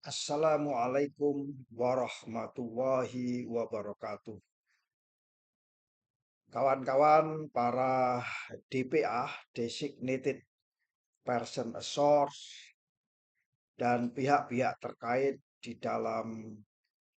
Assalamualaikum warahmatullahi wabarakatuh. Kawan-kawan para DPA, Designated Person Source, dan pihak-pihak terkait di dalam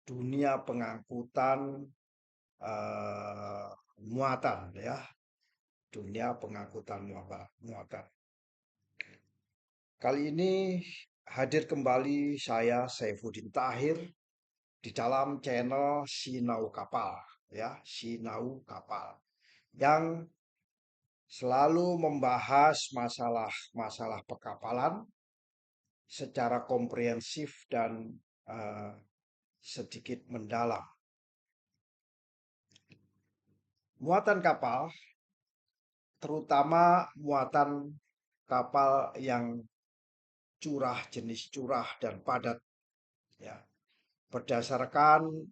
dunia pengangkutan eh, muatan ya, dunia pengangkutan muatan. Kali ini hadir kembali saya Saifuddin Tahir di dalam channel Sinau Kapal ya, Sinau Kapal yang selalu membahas masalah-masalah perkapalan secara komprehensif dan eh, sedikit mendalam. Muatan kapal, terutama muatan kapal yang jenis curah dan padat ya, berdasarkan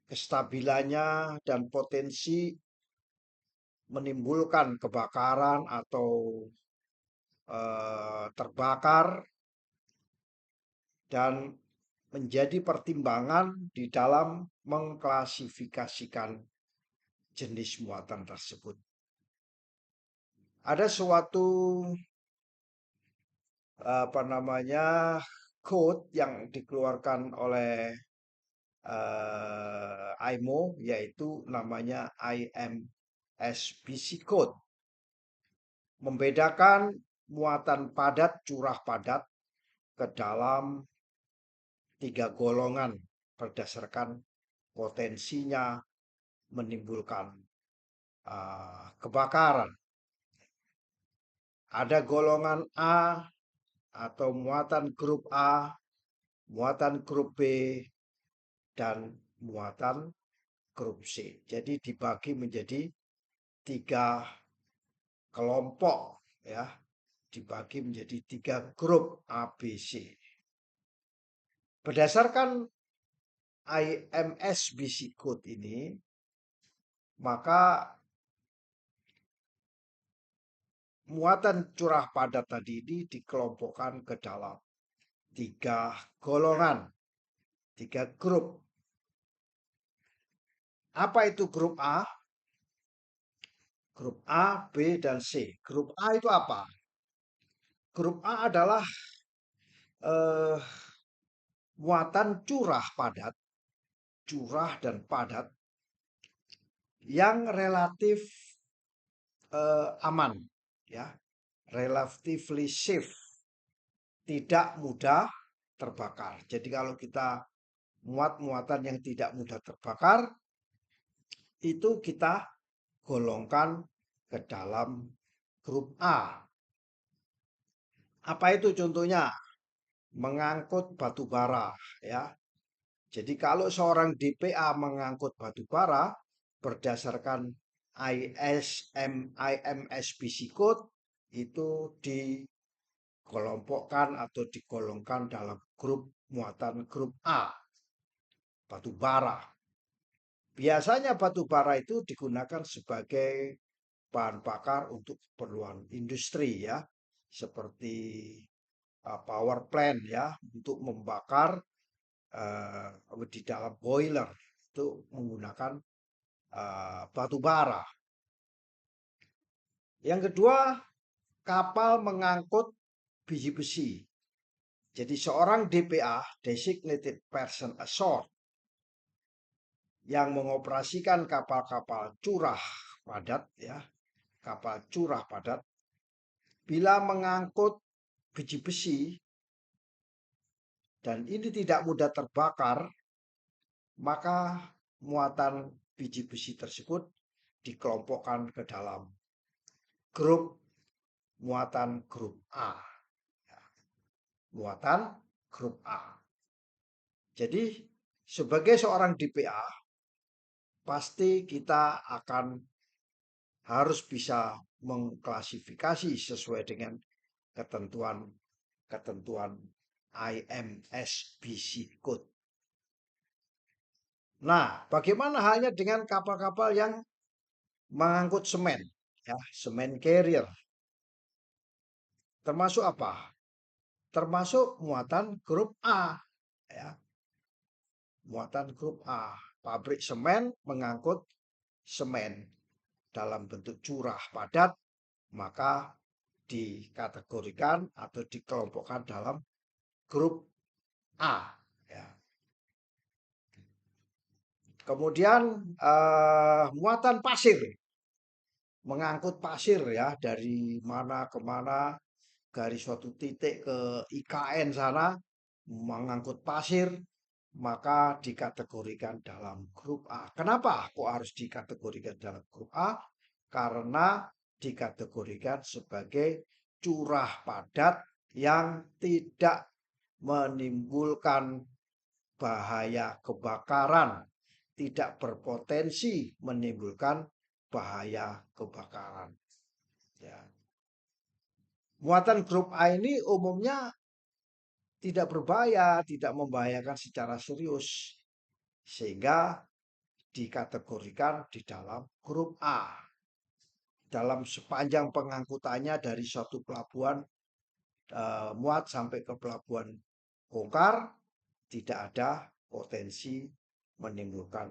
kestabilannya dan potensi menimbulkan kebakaran atau terbakar dan menjadi pertimbangan di dalam mengklasifikasikan jenis muatan tersebut. Ada suatu code yang dikeluarkan oleh IMO, yaitu namanya IMSBC Code, membedakan muatan padat, curah padat ke dalam 3 golongan berdasarkan potensinya menimbulkan kebakaran. Ada golongan A atau muatan grup A, muatan grup B, dan muatan grup C. Jadi dibagi menjadi 3 kelompok ya, dibagi menjadi 3 grup A, B, C. Berdasarkan IMSBC Code ini, maka muatan curah padat tadi ini dikelompokkan ke dalam 3 golongan, 3 grup. Apa itu grup A? Grup A, B, dan C. Grup A itu apa? Grup A adalah muatan curah dan padat yang relatif aman, ya, relatively safe, tidak mudah terbakar. Jadi kalau kita muatan yang tidak mudah terbakar, itu kita golongkan ke dalam grup A. Apa itu contohnya? Mengangkut batu bara, ya. Jadi kalau seorang DPA mengangkut batu bara berdasarkan IMSBC Code itu dikelompokkan atau digolongkan dalam grup muatan grup A, batu bara. Biasanya batu bara itu digunakan sebagai bahan bakar untuk keperluan industri ya, seperti power plant ya, untuk membakar di dalam boiler itu menggunakan batu bara. Yang kedua, kapal mengangkut biji besi. Jadi seorang DPA, Designated Person Ashore, yang mengoperasikan kapal-kapal curah padat ya, kapal curah padat, bila mengangkut biji besi dan ini tidak mudah terbakar, maka muatan biji besi tersebut dikelompokkan ke dalam grup muatan grup A. Muatan grup A. Jadi sebagai seorang DPA, pasti kita akan harus bisa mengklasifikasi sesuai dengan ketentuan IMSBC Code. Nah, bagaimana halnya dengan kapal-kapal yang mengangkut semen, ya, semen carrier. Termasuk apa? termasuk muatan grup A, ya. Muatan grup A, pabrik semen mengangkut semen dalam bentuk curah padat, maka dikategorikan atau dikelompokkan dalam grup A, ya. Kemudian muatan pasir, mengangkut pasir ya dari mana ke mana, dari suatu titik ke IKN sana, mengangkut pasir, maka dikategorikan dalam grup A. Kenapa kok harus dikategorikan dalam grup A? Karena dikategorikan sebagai curah padat yang tidak menimbulkan bahaya kebakaran, tidak berpotensi menimbulkan bahaya kebakaran. Ya. Muatan grup A ini umumnya tidak berbahaya, tidak membahayakan secara serius, sehingga dikategorikan di dalam grup A. Dalam sepanjang pengangkutannya dari suatu pelabuhan muat sampai ke pelabuhan bongkar, tidak ada potensi menimbulkan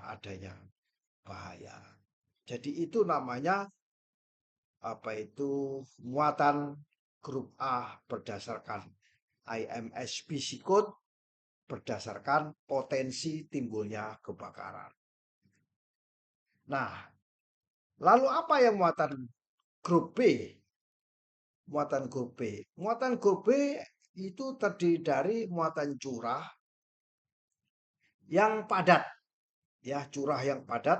adanya bahaya. Jadi itu namanya muatan grup A berdasarkan IMSBC code, berdasarkan potensi timbulnya kebakaran. Nah, lalu apa yang muatan grup B? Muatan grup B. Muatan grup B itu terdiri dari muatan curah yang padat, ya, curah yang padat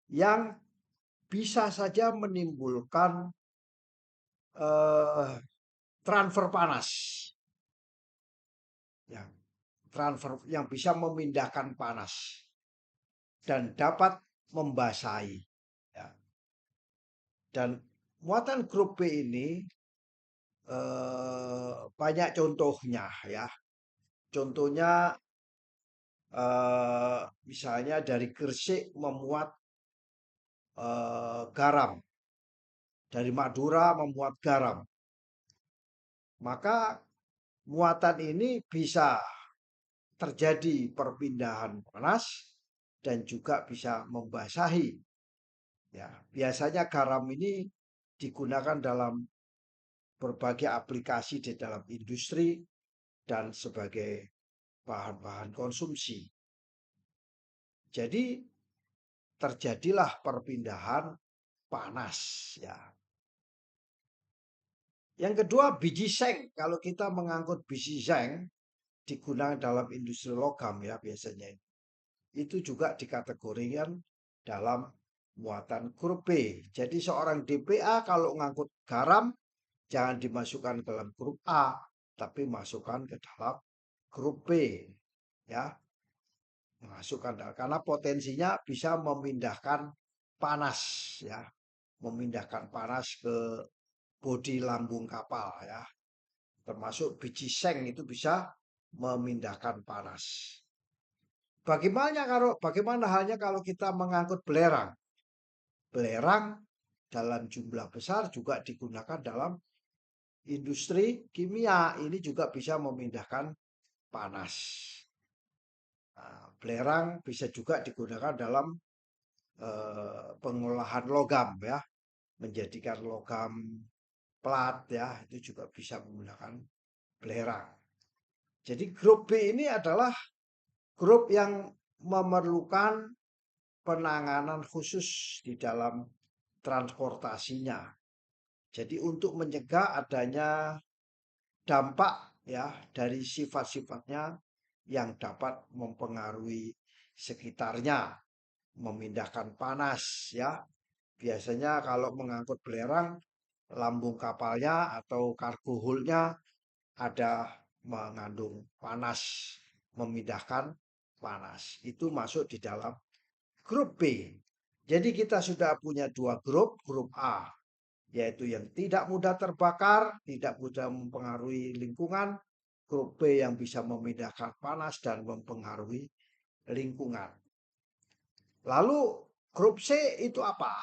yang bisa saja menimbulkan transfer panas, ya, transfer yang bisa memindahkan panas dan dapat membasahi, ya. Dan muatan grup B ini banyak contohnya, ya. Contohnya misalnya dari Gresik memuat garam, dari Madura memuat garam, maka muatan ini bisa terjadi perpindahan panas dan juga bisa membasahi. Ya, biasanya garam ini digunakan dalam berbagai aplikasi di dalam industri dan sebagai bahan-bahan konsumsi. Jadi terjadilah perpindahan panas, ya. Yang kedua, biji seng. Kalau kita mengangkut biji seng digunakan dalam industri logam, ya, biasanya itu juga dikategorikan dalam muatan grup B. Jadi seorang DPA kalau mengangkut garam jangan dimasukkan ke dalam grup A, tapi masukkan ke dalam grup B, ya. Masukkan karena potensinya bisa memindahkan panas, ya. Memindahkan panas ke bodi lambung kapal, ya. Termasuk biji seng itu bisa memindahkan panas. Bagaimana halnya kalau kita mengangkut belerang? Belerang dalam jumlah besar juga digunakan dalam industri kimia. Ini juga bisa memindahkan panas. Nah, belerang bisa juga digunakan dalam pengolahan logam, ya, menjadikan logam plat, ya, itu juga bisa menggunakan belerang. Jadi grup B ini adalah grup yang memerlukan penanganan khusus di dalam transportasinya. Jadi untuk mencegah adanya dampak, ya, dari sifat-sifatnya yang dapat mempengaruhi sekitarnya, memindahkan panas, ya. Biasanya kalau mengangkut belerang, lambung kapalnya atau kargo hold-nya ada mengandung panas, memindahkan panas. Itu masuk di dalam grup B. Jadi kita sudah punya dua grup, grup A, yaitu yang tidak mudah terbakar, tidak mudah mempengaruhi lingkungan, grup B yang bisa memindahkan panas dan mempengaruhi lingkungan. Lalu grup C itu apa?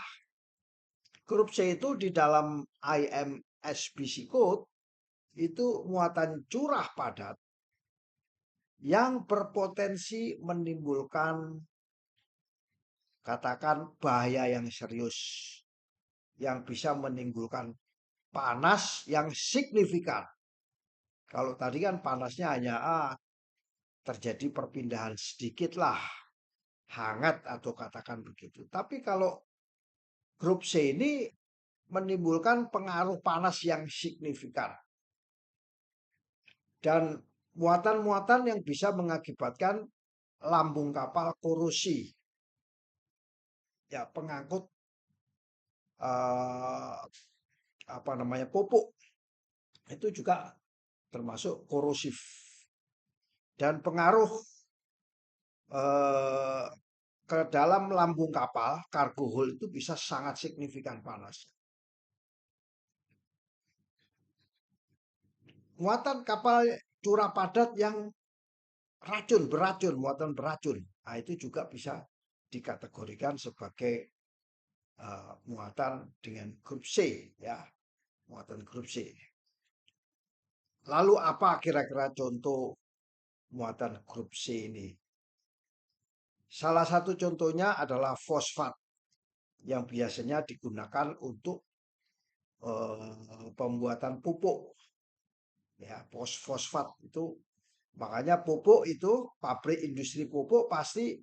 Grup C itu di dalam IMSBC Code itu muatan curah padat yang berpotensi menimbulkan katakan bahaya yang serius yang bisa menimbulkan panas yang signifikan. Kalau tadi kan panasnya hanya terjadi perpindahan sedikit lah, hangat atau katakan begitu. Tapi kalau grup C ini menimbulkan pengaruh panas yang signifikan dan muatan-muatan yang bisa mengakibatkan lambung kapal korosi, ya pengangkut eh, apa namanya pupuk itu juga termasuk korosif dan pengaruh eh, ke dalam lambung kapal cargo hold itu bisa sangat signifikan panas. Muatan kapal curah padat yang beracun, muatan beracun. Nah, itu juga bisa dikategorikan sebagai muatan dengan grup C, ya, muatan grup C. Lalu apa kira-kira contoh muatan grup C ini? Salah satu contohnya adalah fosfat yang biasanya digunakan untuk pembuatan pupuk, ya, fosfat itu. Makanya pupuk itu pabrik industri pupuk pasti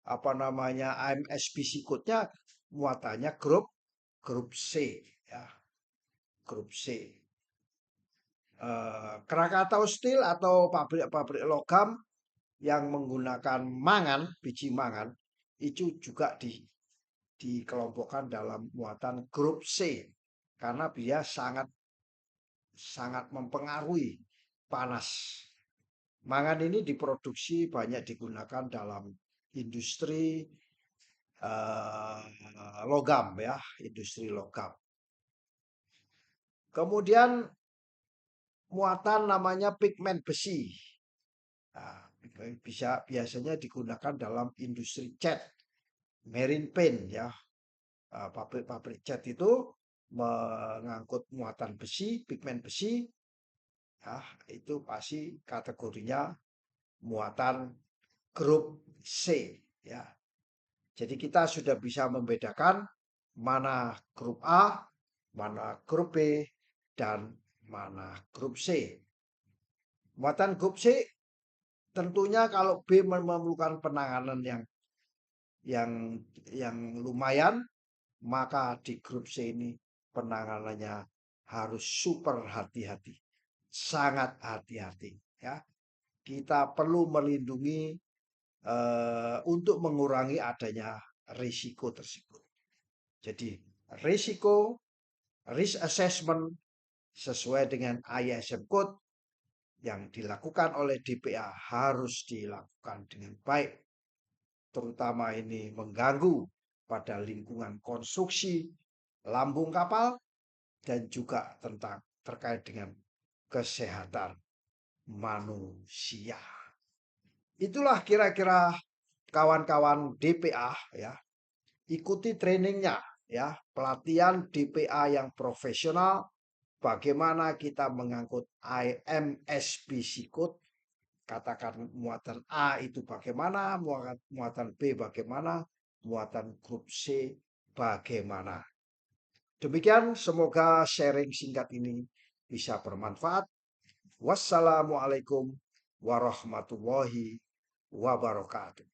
apa namanya AMS code-nya muatannya grup C, ya, grup C. Krakatau Steel atau pabrik-pabrik logam yang menggunakan biji mangan itu juga dikelompokkan dalam muatan grup C karena dia sangat sangat mempengaruhi panas. Mangan ini diproduksi banyak digunakan dalam industri logam, ya, industri logam. Kemudian muatan namanya pigmen besi. Nah, biasanya digunakan dalam industri cat, marine paint, ya. Pabrik-pabrik cat itu mengangkut muatan besi, pigmen besi, ya, itu pasti kategorinya muatan grup C, ya. Jadi kita sudah bisa membedakan mana grup A, mana grup B, dan mana grup C. Muatan grup C tentunya kalau B memerlukan penanganan yang yang lumayan, maka di grup C ini penanganannya harus super hati-hati, sangat hati-hati, ya. Kita perlu melindungi untuk mengurangi adanya risiko tersebut. Jadi risiko risk assessment sesuai dengan ISM code yang dilakukan oleh DPA harus dilakukan dengan baik, terutama ini mengganggu pada lingkungan konstruksi lambung kapal dan juga terkait dengan kesehatan manusia. Itulah kira-kira kawan-kawan DPA, ya. Ikuti trainingnya, ya, pelatihan DPA yang profesional. Bagaimana kita mengangkut IMSBC code, katakan muatan A itu bagaimana, muatan B bagaimana, muatan grup C bagaimana. Demikian, semoga sharing singkat ini bisa bermanfaat. Wassalamualaikum warahmatullahi wabarakatuh.